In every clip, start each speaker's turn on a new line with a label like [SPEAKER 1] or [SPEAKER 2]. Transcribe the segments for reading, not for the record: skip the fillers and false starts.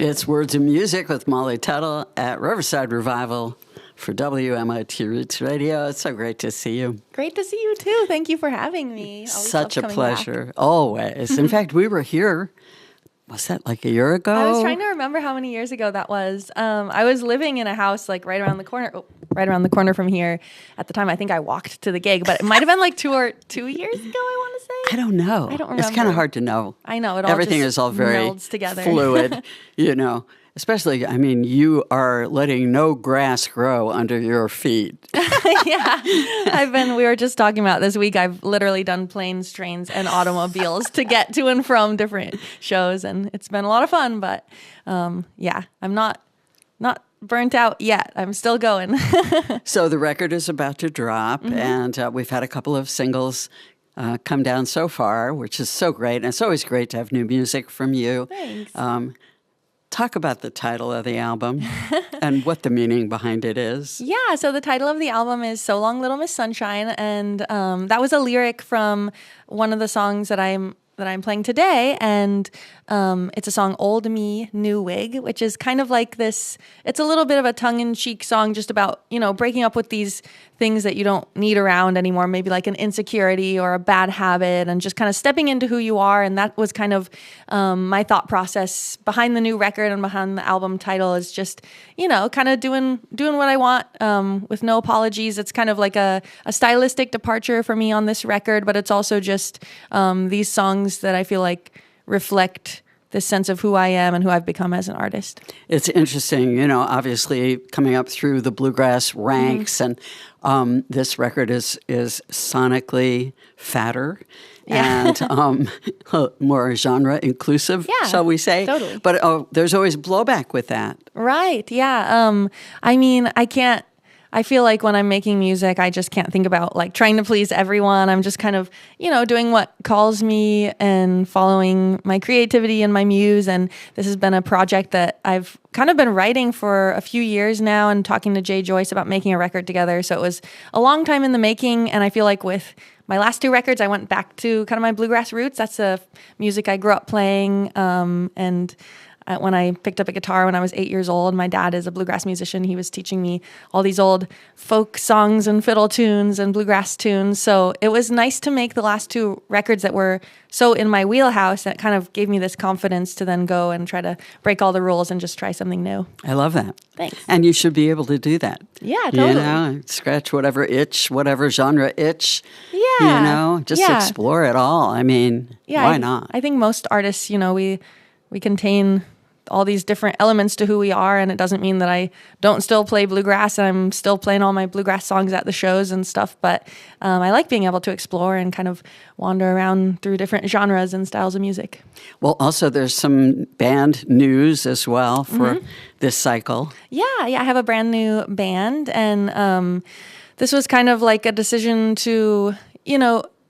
[SPEAKER 1] It's Words and Music with Molly Tuttle at Riverside Revival for WMOT Roots Radio. It's so great to see you.
[SPEAKER 2] Great to see you, too. Thank you for having me. Always
[SPEAKER 1] Such a
[SPEAKER 2] love coming
[SPEAKER 1] pleasure.
[SPEAKER 2] back.
[SPEAKER 1] Always. In fact, we were here, was that like a year ago?
[SPEAKER 2] I was trying to remember how many years ago that was. I was living in a house like right around the corner from here at the time. I think I walked to the gig, but it might have been like 2 years ago, I want to say.
[SPEAKER 1] I don't know.
[SPEAKER 2] I don't remember.
[SPEAKER 1] It's kind of hard to know.
[SPEAKER 2] I know. It all
[SPEAKER 1] Everything
[SPEAKER 2] just
[SPEAKER 1] is all very
[SPEAKER 2] melds together.
[SPEAKER 1] fluid, you know. Especially, I mean, you are letting no grass grow under your feet.
[SPEAKER 2] Yeah. We were just talking about this week, I've literally done planes, trains, and automobiles to get to and from different shows, and it's been a lot of fun, but yeah, I'm not burnt out yet. I'm still going.
[SPEAKER 1] So the record is about to drop, and we've had a couple of singles come down so far, which is so great. And it's always great to have new music from you.
[SPEAKER 2] Thanks.
[SPEAKER 1] Talk about the title of the album and what the meaning behind it is.
[SPEAKER 2] Yeah, so the title of the album is So Long Little Miss Sunshine, and that was a lyric from one of the songs that I'm playing today, and it's a song, Old Me, New Wig, which is kind of like this, it's a little bit of a tongue-in-cheek song just about, breaking up with these things that you don't need around anymore, maybe like an insecurity or a bad habit, and just kind of stepping into who you are. And that was kind of my thought process behind the new record and behind the album title, is just, kind of doing what I want with no apologies. It's kind of like a stylistic departure for me on this record, but it's also just these songs that I feel like reflect this sense of who I am and who I've become as an artist.
[SPEAKER 1] It's interesting, obviously coming up through the bluegrass ranks, and this record is sonically fatter and more genre inclusive, shall we say?
[SPEAKER 2] Totally.
[SPEAKER 1] But there's always blowback with that.
[SPEAKER 2] Right, yeah. I feel like when I'm making music, I just can't think about like trying to please everyone. I'm just kind of, doing what calls me and following my creativity and my muse. And this has been a project that I've kind of been writing for a few years now and talking to Jay Joyce about making a record together. So it was a long time in the making. And I feel like with my last 2 records, I went back to kind of my bluegrass roots. That's the music I grew up playing. When I picked up a guitar when I was 8 years old, my dad is a bluegrass musician. He was teaching me all these old folk songs and fiddle tunes and bluegrass tunes. So it was nice to make the last 2 records that were so in my wheelhouse, that kind of gave me this confidence to then go and try to break all the rules and just try something new.
[SPEAKER 1] I love that.
[SPEAKER 2] Thanks.
[SPEAKER 1] And you should be able to do that.
[SPEAKER 2] Yeah, totally.
[SPEAKER 1] Scratch whatever itch, whatever genre itch.
[SPEAKER 2] Yeah.
[SPEAKER 1] Just explore it all. I mean, why not?
[SPEAKER 2] I think most artists, we contain all these different elements to who we are, and it doesn't mean that I don't still play bluegrass, and I'm still playing all my bluegrass songs at the shows and stuff, but I like being able to explore and kind of wander around through different genres and styles of music.
[SPEAKER 1] Well, also there's some band news as well for this cycle. Yeah,
[SPEAKER 2] I have a brand new band, and this was kind of like a decision to,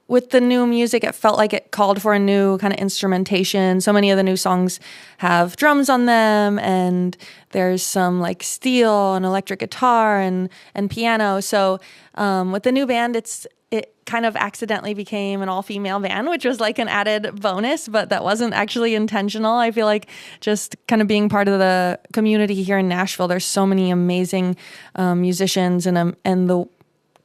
[SPEAKER 2] with the new music, it felt like it called for a new kind of instrumentation. So many of the new songs have drums on them, and there's some like steel and electric guitar and piano. So with the new band, it kind of accidentally became an all-female band, which was like an added bonus, but that wasn't actually intentional. I feel like just kind of being part of the community here in Nashville, there's so many amazing musicians, and the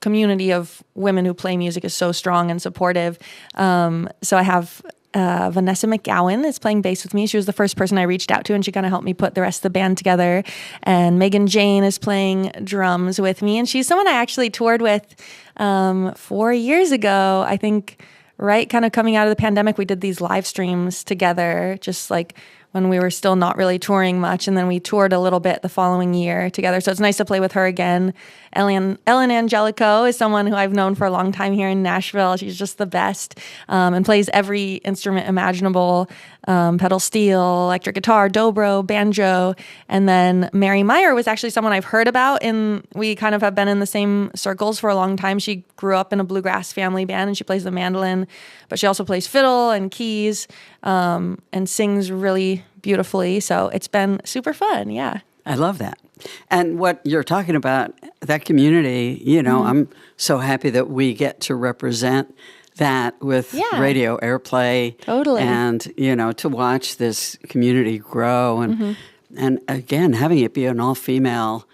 [SPEAKER 2] community of women who play music is so strong and supportive. So I have Vanessa McGowan is playing bass with me. She was the first person I reached out to, and she kind of helped me put the rest of the band together. And Megan Jane is playing drums with me, and she's someone I actually toured with 4 years ago. I think right kind of coming out of the pandemic, we did these live streams together, just like when we were still not really touring much, and then we toured a little bit the following year together. So it's nice to play with her again. Ellen Angelico is someone who I've known for a long time here in Nashville. She's just the best, and plays every instrument imaginable, pedal steel, electric guitar, dobro, banjo. And then Mary Meyer was actually someone I've heard about, and we kind of have been in the same circles for a long time. She grew up in a bluegrass family band, and she plays the mandolin, but she also plays fiddle and keys, and sings really beautifully. So it's been super fun. Yeah.
[SPEAKER 1] I love that. And what you're talking about, that community, I'm so happy that we get to represent that with radio airplay.
[SPEAKER 2] Totally.
[SPEAKER 1] And, to watch this community grow. And And again, having it be an all-female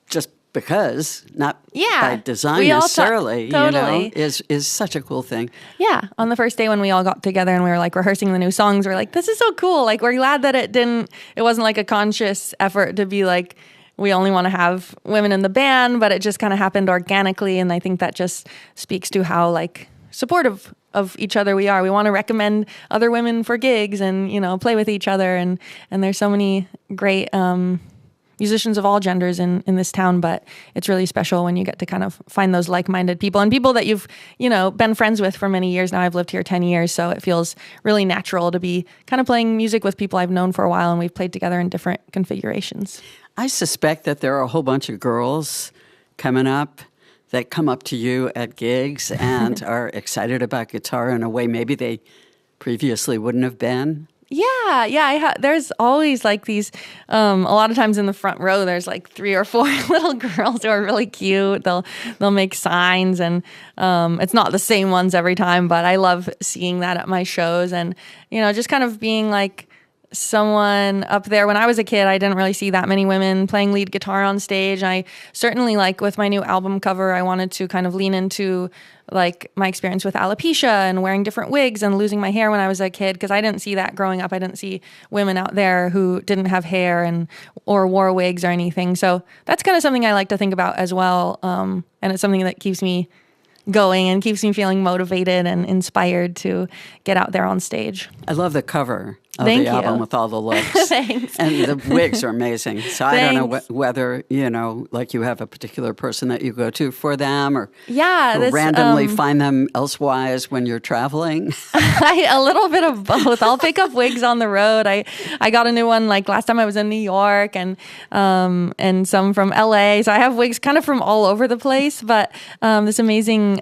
[SPEAKER 1] just because, not by design necessarily,
[SPEAKER 2] totally.
[SPEAKER 1] is such a cool thing.
[SPEAKER 2] Yeah. On the first day when we all got together and we were like rehearsing the new songs, we we're like, this is so cool. Like, we're glad that it wasn't like a conscious effort to be like, we only want to have women in the band, but it just kind of happened organically. And I think that just speaks to how like supportive of each other we are. We want to recommend other women for gigs and, play with each other. And there's so many great musicians of all genders in this town, but it's really special when you get to kind of find those like-minded people and people that you've, been friends with for many years now. I've lived here 10 years, so it feels really natural to be kind of playing music with people I've known for a while, and we've played together in different configurations.
[SPEAKER 1] I suspect that there are a whole bunch of girls coming up that come up to you at gigs and are excited about guitar in a way maybe they previously wouldn't have been.
[SPEAKER 2] Yeah. There's always like these, a lot of times in the front row, there's like 3 or 4 little girls who are really cute. They'll make signs, and it's not the same ones every time, but I love seeing that at my shows, and, just kind of being like someone up there. When I was a kid, I didn't really see that many women playing lead guitar on stage. I certainly, like with my new album cover, I wanted to kind of lean into like my experience with alopecia and wearing different wigs and losing my hair when I was a kid, because I didn't see that growing up. I didn't see women out there who didn't have hair or wore wigs or anything. So that's kind of something I like to think about as well. And it's something that keeps me going and keeps me feeling motivated and inspired to get out there on stage.
[SPEAKER 1] I love the cover of
[SPEAKER 2] Thank
[SPEAKER 1] the
[SPEAKER 2] you.
[SPEAKER 1] album with all the looks.
[SPEAKER 2] Thanks.
[SPEAKER 1] And the wigs are amazing. So I don't know whether, like you have a particular person that you go to for them or randomly find them elsewise when you're traveling.
[SPEAKER 2] A little bit of both. I'll pick up wigs on the road. I got a new one like last time I was in New York and some from LA. So I have wigs kind of from all over the place. But this amazing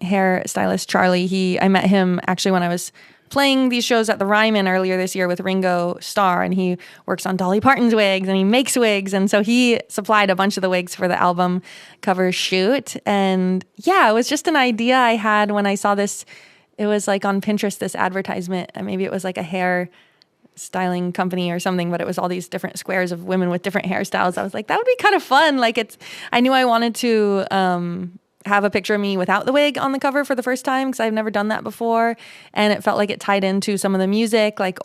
[SPEAKER 2] hair stylist, Charlie, I met him actually when I was playing these shows at the Ryman earlier this year with Ringo Starr, and he works on Dolly Parton's wigs and he makes wigs, and so he supplied a bunch of the wigs for the album cover shoot. And yeah, it was just an idea I had when I saw this. It was like on Pinterest, this advertisement, and maybe it was like a hair styling company or something, but it was all these different squares of women with different hairstyles. I was like, that would be kind of fun. I knew I wanted to have a picture of me without the wig on the cover for the first time, because I've never done that before. And it felt like it tied into some of the music. Like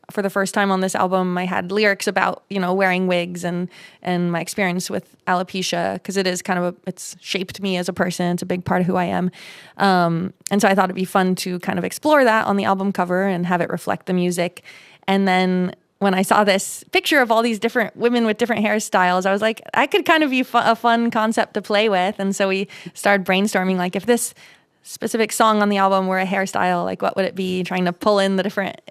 [SPEAKER 2] for the first time on this album, I had lyrics about, wearing wigs and my experience with alopecia, because it is it's shaped me as a person. It's a big part of who I am. And so I thought it'd be fun to kind of explore that on the album cover and have it reflect the music. And then when I saw this picture of all these different women with different hairstyles, I was like, I could kind of be a fun concept to play with. And so we started brainstorming, like, if this specific song on the album were a hairstyle, like, what would it be? Trying to pull in the different,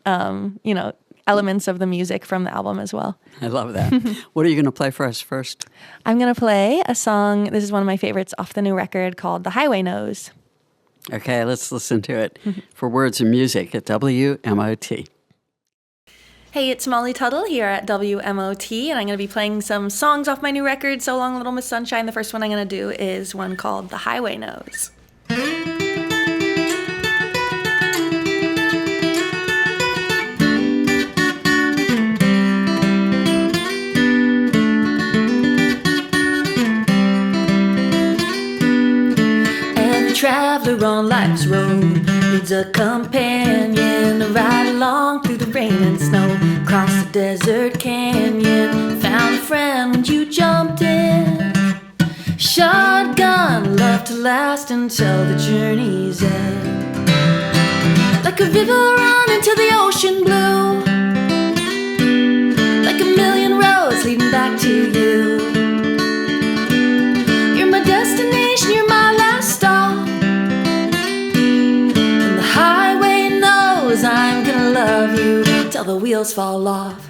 [SPEAKER 2] elements of the music from the album as well.
[SPEAKER 1] I love that. What are you going to play for us first?
[SPEAKER 2] I'm going to play a song. This is one of my favorites off the new record called The Highway Nose.
[SPEAKER 1] Okay, let's listen to it for Words and Music at WMOT.
[SPEAKER 2] Hey, it's Molly Tuttle here at WMOT, and I'm going to be playing some songs off my new record, So Long Little Miss Sunshine. The first one I'm going to do is one called The Highway Nose. Every traveler on life's road needs a companion to ride along through the rain and snow. Across the desert canyon, found a friend when you jumped in. Shotgun, love to last until the journey's end. Like a river running to the ocean blue, like a million roads leading back to you. You're my destination, you're my last stop. And the highway knows I'm gonna love you till the wheels fall off.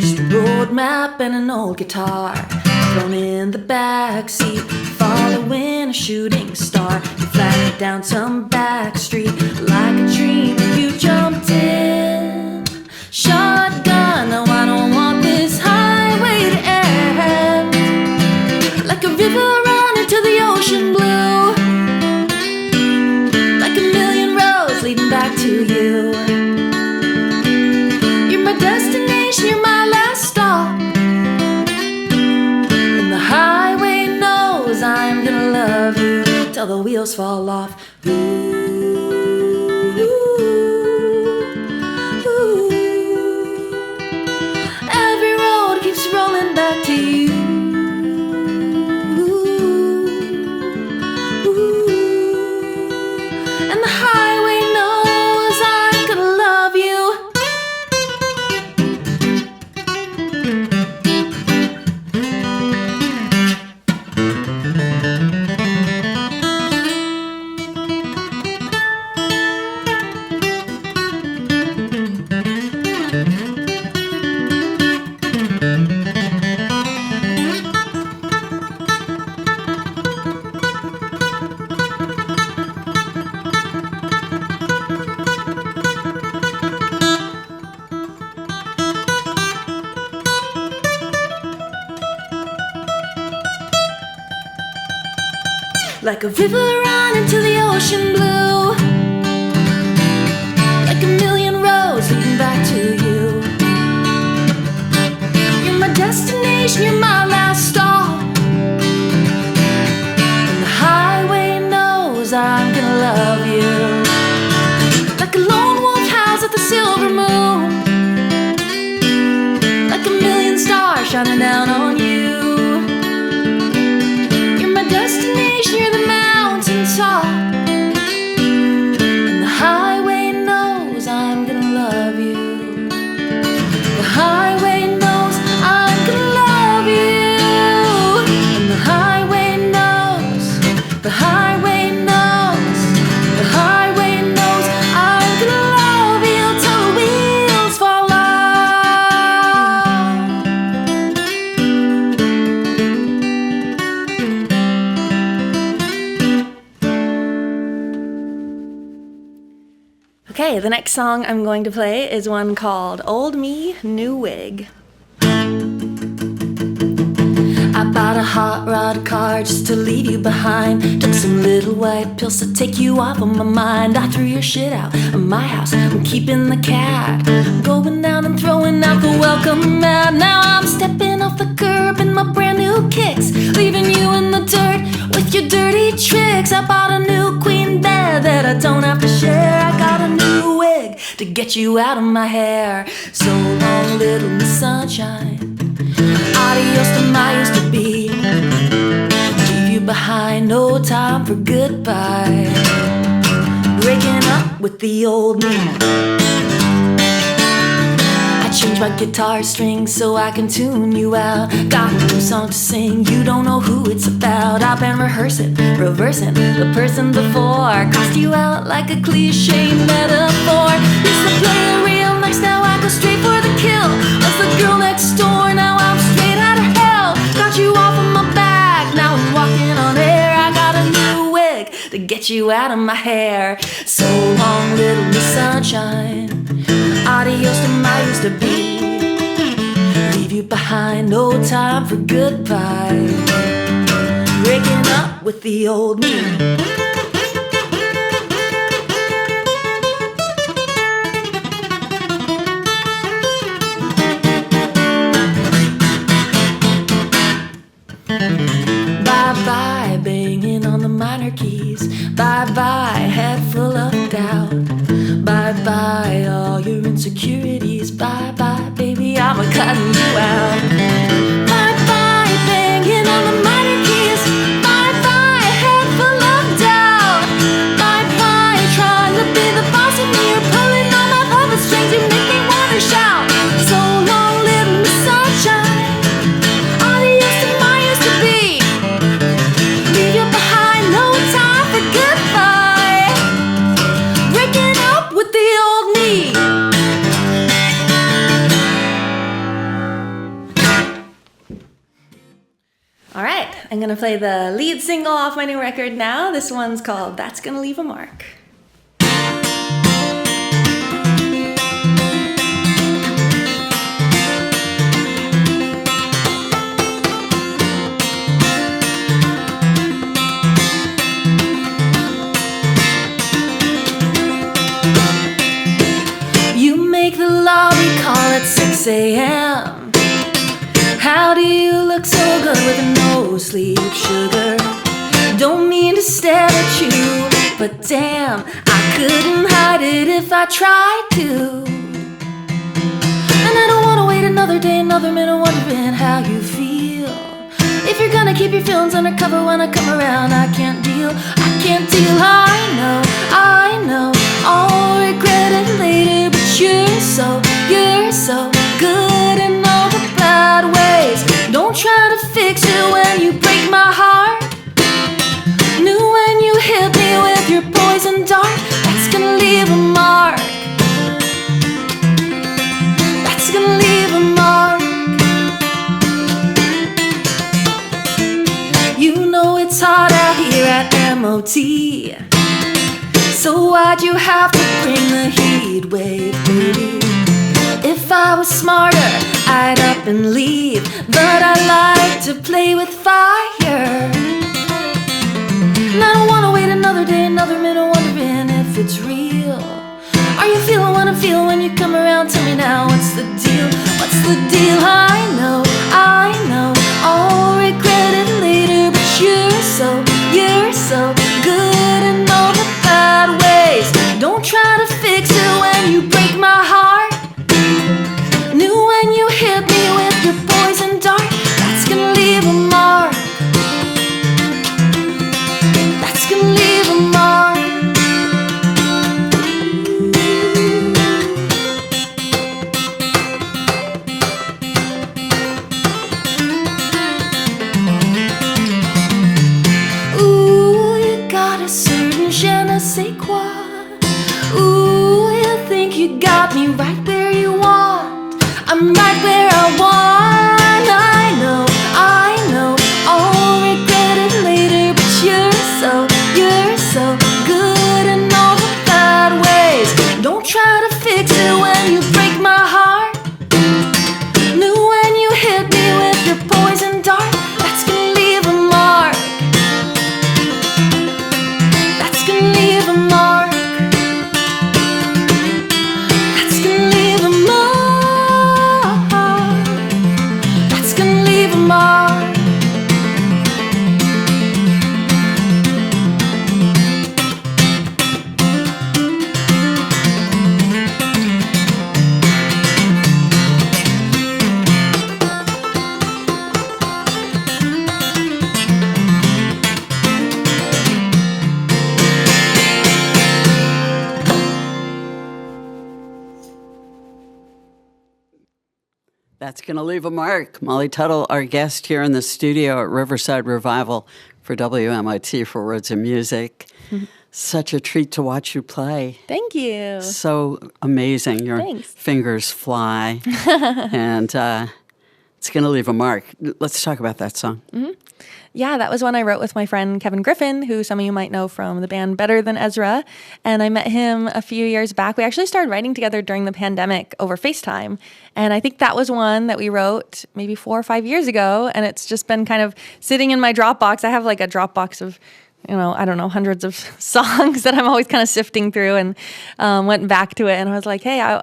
[SPEAKER 2] Just a road map and an old guitar thrown in the backseat, following a shooting star. You flagged down some back street like a dream. You jumped in, shotgun. Now I don't want this highway to end. Like a river running to the ocean blue, till the wheels fall off. Every road keeps rolling back to you. And the highway knows I'm gonna love you. Like a river running to the ocean blue, like a million roads leading back to you. You're my destination, you're my last stop, and the highway knows I'm gonna love you. Like a lone wolf howls at the silver moon, like a million stars shining down on you. Destination, you're the mountain top, and the highway knows I'm gonna love you. The highway knows I'm gonna love you, and the highway knows, the highway knows, the highway knows I'm gonna love you till the wheels fall off. Okay, the next song I'm going to play is one called Old Me, New Wig. I bought a hot rod car just to leave you behind. Took some little white pills to take you off of my mind. I threw your shit out of my house, I'm keeping the cat. Going down and throwing out the welcome mat. Now I'm stepping off the curb in my brand new kicks, leaving you in the dirt with your dirty tricks. I bought a new queen bed that I don't have to share. I got a new wig to get you out of my hair. So long, little Miss Sunshine, adios to my used to be. Leave you behind, no time for goodbye. Breaking up with the old me. I changed my guitar strings so I can tune you out. Got a new song to sing, you don't know who it's about. I've been rehearsing, reversing the person before. Cost you out like a cliche metaphor. Used to play it real nice, now I go straight for the kill. Was the girl next door, now I'm straight out of hell. Got you off of my back, now I'm walking on air. I got a new wig to get you out of my hair. So long, little Miss Sunshine, adios to my used to be. Leave you behind, no time for goodbye. Breaking up with the old me. Bye-bye, banging on the minor keys. Bye-bye, head full of doubt. Bye-bye, all your insecurities. Bye-bye, baby, I'm cutting you out. Bye-bye, banging on the minor keys. Bye-bye, head full of doubt. Bye-bye, trying to be the boss of me. You're pulling on my puppet strings, you make me wanna shout. So long, little Miss Sunshine, adios to my used to be. Leave you behind, no time for goodbye. Breaking up with the old me. All right, I'm gonna play the lead single off my new record now. This one's called That's Gonna Leave a Mark. You make the lobby call at 6 a.m. How do you look so good with no sleep, sugar? don't mean to stare at you, but damn, I couldn't hide it if I tried to. And I don't wanna wait another day, another minute, wondering how you feel. If you're gonna keep your feelings undercover when I come around, I can't deal. I know, I'll regret it later, but you're so good in all the bad ways. Don't try to fix it when you break my heart. Knew when you hit me with your poison dart, that's gonna leave a mark. That's gonna leave a mark. You know it's hot out here at MOT, so why'd you have to bring the heat wave, baby? If I was smarter, I'd up and leave, but I like to play with fire. And I don't wanna wait another day, another minute, wondering if it's real. Are you feeling what I'm feeling when you come around? Tell me now, what's the deal? What's the deal? I know, I'll regret it later, but you're so good in all the bad ways. Don't try to fix it when you break my heart. Knew when you hit me with your poison dart, that's gonna leave a mark. That's gonna leave a mark. Ooh, you got a certain je ne sais quoi. Ooh, you think you got me right where you want. I'm right where I want. I know, I'll regret it later, but you're so good in all the bad ways. Don't try to fix it when you break my heart. Knew when you hit me with your poison dart, that's gonna leave a mark. That's gonna leave a mark. That's gonna leave a mark. That's gonna leave a mark.
[SPEAKER 1] That's going to leave a mark. Molly Tuttle, our guest here in the studio at Riverside Revival for WMOT for Words and Music. Such a treat to watch you play.
[SPEAKER 2] Thank you.
[SPEAKER 1] So amazing. Your
[SPEAKER 2] Thanks.
[SPEAKER 1] fingers fly. And it's going to leave a mark. Let's talk about that song.
[SPEAKER 2] Yeah, that was one I wrote with my friend Kevin Griffin, who some of you might know from the band Better Than Ezra. And I met him a few years back. We actually started writing together during the pandemic over FaceTime. And I think that was one that we wrote maybe 4 or 5 years ago. And it's just been kind of sitting in my Dropbox. I have like a Dropbox of, I don't know, hundreds of songs that I'm always kind of sifting through, and went back to it. And I was like, hey,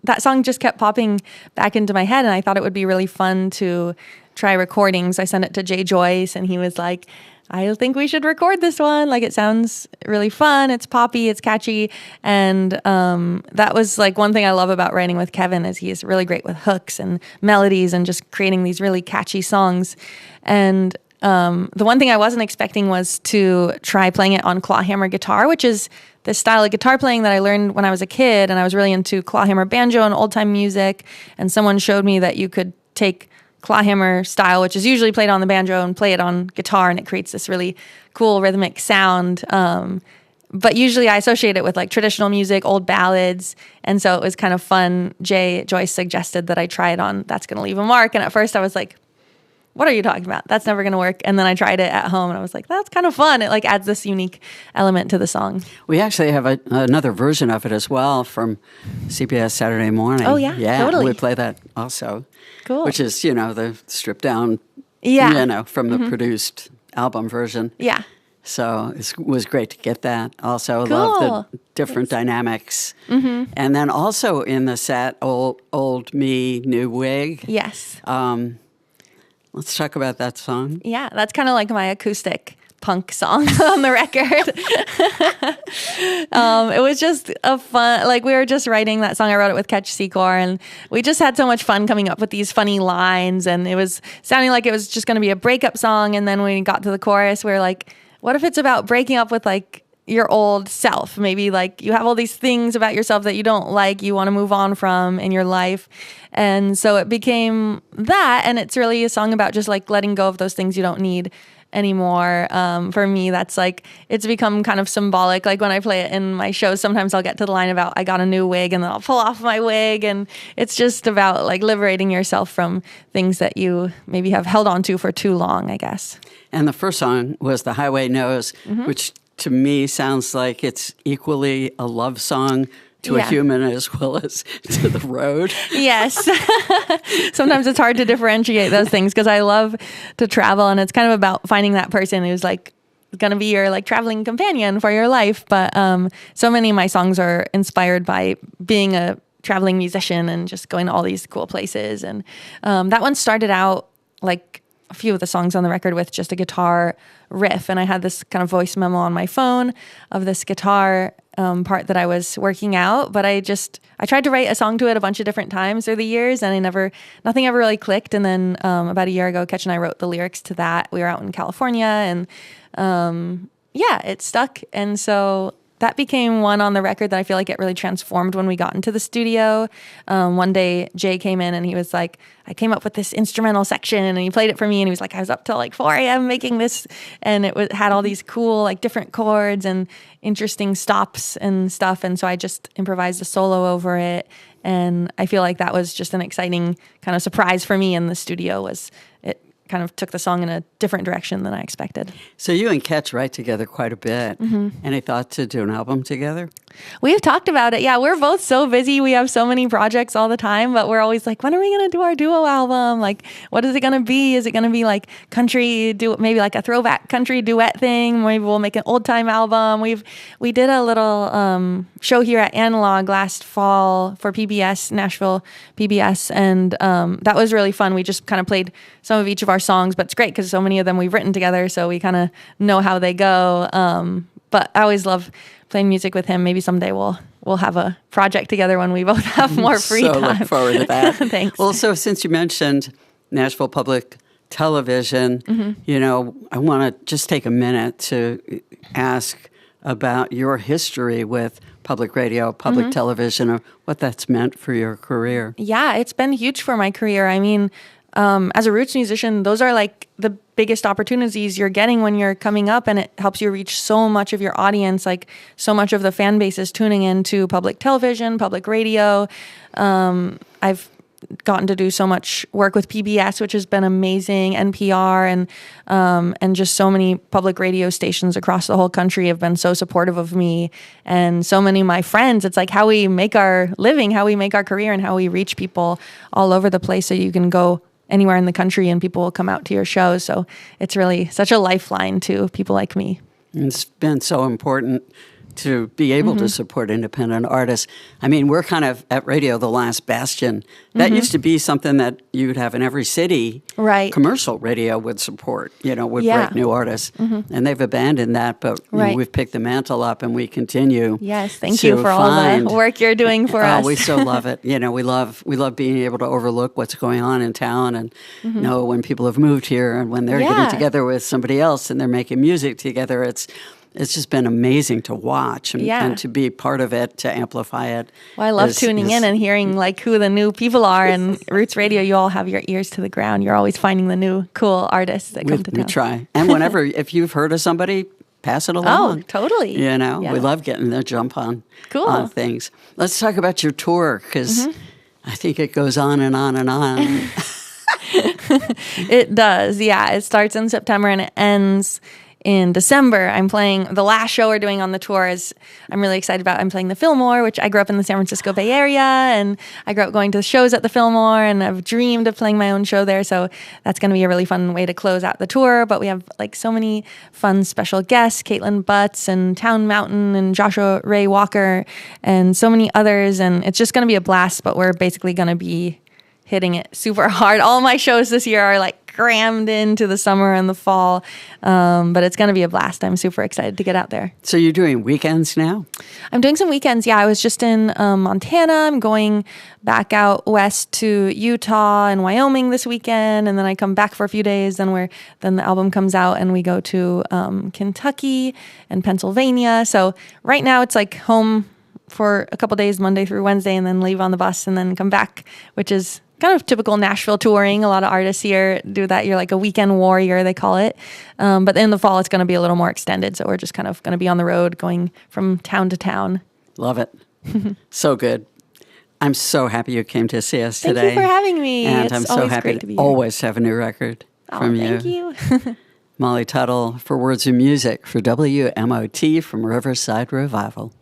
[SPEAKER 2] that song just kept popping back into my head. And I thought it would be really fun to try recordings. I sent it to Jay Joyce, and he was like, I think we should record this one. Like, it sounds really fun. It's poppy. It's catchy. And that was like one thing I love about writing with Kevin is he's really great with hooks and melodies and just creating these really catchy songs. And the one thing I wasn't expecting was to try playing it on clawhammer guitar, which is this style of guitar playing that I learned when I was a kid. And I was really into clawhammer banjo and old time music. And someone showed me that you could take clawhammer style, which is usually played on the banjo, and play it on guitar, and it creates this really cool rhythmic sound. But usually I associate it with like traditional music, old ballads, and so it was kind of fun. Jay Joyce suggested that I try it on That's Gonna Leave a Mark, and at first I was like, what are you talking about? That's never going to work. And then I tried it at home, and I was like, that's kind of fun. It like adds this unique element to the song.
[SPEAKER 1] We actually have another version of it as well from CBS Saturday Morning.
[SPEAKER 2] Oh, yeah, totally.
[SPEAKER 1] We play that also.
[SPEAKER 2] Cool.
[SPEAKER 1] Which is, the stripped down, from the produced album version.
[SPEAKER 2] Yeah.
[SPEAKER 1] So it was great to get that. Also,
[SPEAKER 2] Cool.
[SPEAKER 1] love the different dynamics. Mm-hmm. And then also in the set, old me, new wig.
[SPEAKER 2] Yes.
[SPEAKER 1] Let's talk about that song.
[SPEAKER 2] Yeah, that's kind of like my acoustic punk song on the record. It was just a fun, like we were just writing that song. I wrote it with Catch Secor, and we just had so much fun coming up with these funny lines, and it was sounding like it was just going to be a breakup song. And then when we got to the chorus, we were like, what if it's about breaking up with like your old self? Maybe like you have all these things about yourself that you don't like, you want to move on from in your life. And so it became that, and it's really a song about just like letting go of those things you don't need anymore. For me, that's like, it's become kind of symbolic. Like when I play it in my shows, sometimes I'll get to the line about I got a new wig, and then I'll pull off my wig, and it's just about like liberating yourself from things that you maybe have held on to for too long, I guess.
[SPEAKER 1] And the first song was The Highway Knows, which to me sounds like it's equally a love song to a human as well as to the road.
[SPEAKER 2] Yes. Sometimes it's hard to differentiate those things because I love to travel, and it's kind of about finding that person who's like going to be your like traveling companion for your life. But so many of my songs are inspired by being a traveling musician and just going to all these cool places. And that one started out like a few of the songs on the record with just a guitar riff, and I had this kind of voice memo on my phone of this guitar part that I was working out, but I tried to write a song to it a bunch of different times through the years, and nothing ever really clicked. And then about a year ago, Ketch and I wrote the lyrics to that. We were out in California, and it stuck. And so that became one on the record that I feel like it really transformed when we got into the studio. One day, Jay came in and he was like, I came up with this instrumental section, and he played it for me, and he was like, I was up till like 4 a.m. making this, and had all these cool like different chords and interesting stops and stuff. And so I just improvised a solo over it. And I feel like that was just an exciting kind of surprise for me in the studio. Was it kind of took the song in a different direction than I expected.
[SPEAKER 1] So you and Ketch write together quite a bit. Any thought to do an album together?
[SPEAKER 2] We've talked about it. Yeah, we're both so busy. We have so many projects all the time, but we're always like, when are we going to do our duo album? Like, what is it going to be? Is it going to be like country, maybe like a throwback country duet thing? Maybe we'll make an old time album. We did a little show here at Analog last fall for PBS, Nashville PBS, and that was really fun. We just kind of played some of each of our songs, but it's great because so many of them we've written together, so we kind of know how they go. But I always love playing music with him. Maybe someday we'll have a project together when we both have more free time.
[SPEAKER 1] Look forward to that.
[SPEAKER 2] Thanks.
[SPEAKER 1] Well, so since you mentioned Nashville Public Television, I want to just take a minute to ask about your history with public radio, public television, or what that's meant for your career.
[SPEAKER 2] Yeah, it's been huge for my career. I mean, as a roots musician, those are like the biggest opportunities you're getting when you're coming up, and it helps you reach so much of your audience. Like so much of the fan base is tuning into public television, public radio. I've gotten to do so much work with PBS, which has been amazing, NPR, and just so many public radio stations across the whole country have been so supportive of me. And so many of my friends, it's like how we make our living, how we make our career, and how we reach people all over the place. So you can go anywhere in the country and people will come out to your shows. So it's really such a lifeline to people like me.
[SPEAKER 1] It's been so important to be able to support independent artists. I mean, we're kind of at radio the last bastion. That used to be something that you would have in every city.
[SPEAKER 2] Right.
[SPEAKER 1] Commercial radio would support, would break new artists. And they've abandoned that, but we've picked the mantle up and we continue.
[SPEAKER 2] Yes, thank you for all the work you're doing for us.
[SPEAKER 1] We so love it. We love being able to overlook what's going on in town and know when people have moved here and when they're getting together with somebody else and they're making music together. It's just been amazing to watch and to be part of it, to amplify it.
[SPEAKER 2] Well, I love tuning in and hearing like who the new people are. And Roots Radio, you all have your ears to the ground. You're always finding the new cool artists that come to town.
[SPEAKER 1] We try. And whenever, if you've heard of somebody, pass it along.
[SPEAKER 2] Oh, totally.
[SPEAKER 1] We love getting the jump on things. Let's talk about your tour, because I think it goes on and on and on.
[SPEAKER 2] It does, yeah. It starts in September and it ends in December. I'm playing the last show we're doing on the tour is I'm really excited about. I'm playing the Fillmore, which I grew up in the San Francisco Bay Area, and I grew up going to shows at the Fillmore, and I've dreamed of playing my own show there. So that's going to be a really fun way to close out the tour. But we have like so many fun special guests, Caitlin Butts and Town Mountain and Joshua Ray Walker and so many others. And it's just going to be a blast, but we're basically going to be hitting it super hard. All my shows this year are like crammed into the summer and the fall. But it's going to be a blast. I'm super excited to get out there.
[SPEAKER 1] So you're doing weekends now?
[SPEAKER 2] I'm doing some weekends. Yeah, I was just in Montana. I'm going back out west to Utah and Wyoming this weekend, and then I come back for a few days. Then the album comes out, and we go to Kentucky and Pennsylvania. So right now it's like home for a couple days, Monday through Wednesday, and then leave on the bus and then come back, which is kind of typical Nashville touring. A lot of artists here do that. You're like a weekend warrior, they call it. But in the fall, it's going to be a little more extended. So we're just kind of going to be on the road, going from town to town.
[SPEAKER 1] Love it. So good. I'm so happy you came to see us today.
[SPEAKER 2] Thank you for having me.
[SPEAKER 1] And
[SPEAKER 2] it's
[SPEAKER 1] I'm so happy to always have a new record from you.
[SPEAKER 2] Thank you.
[SPEAKER 1] Molly Tuttle for Words and Music for WMOT from Riverside Revival.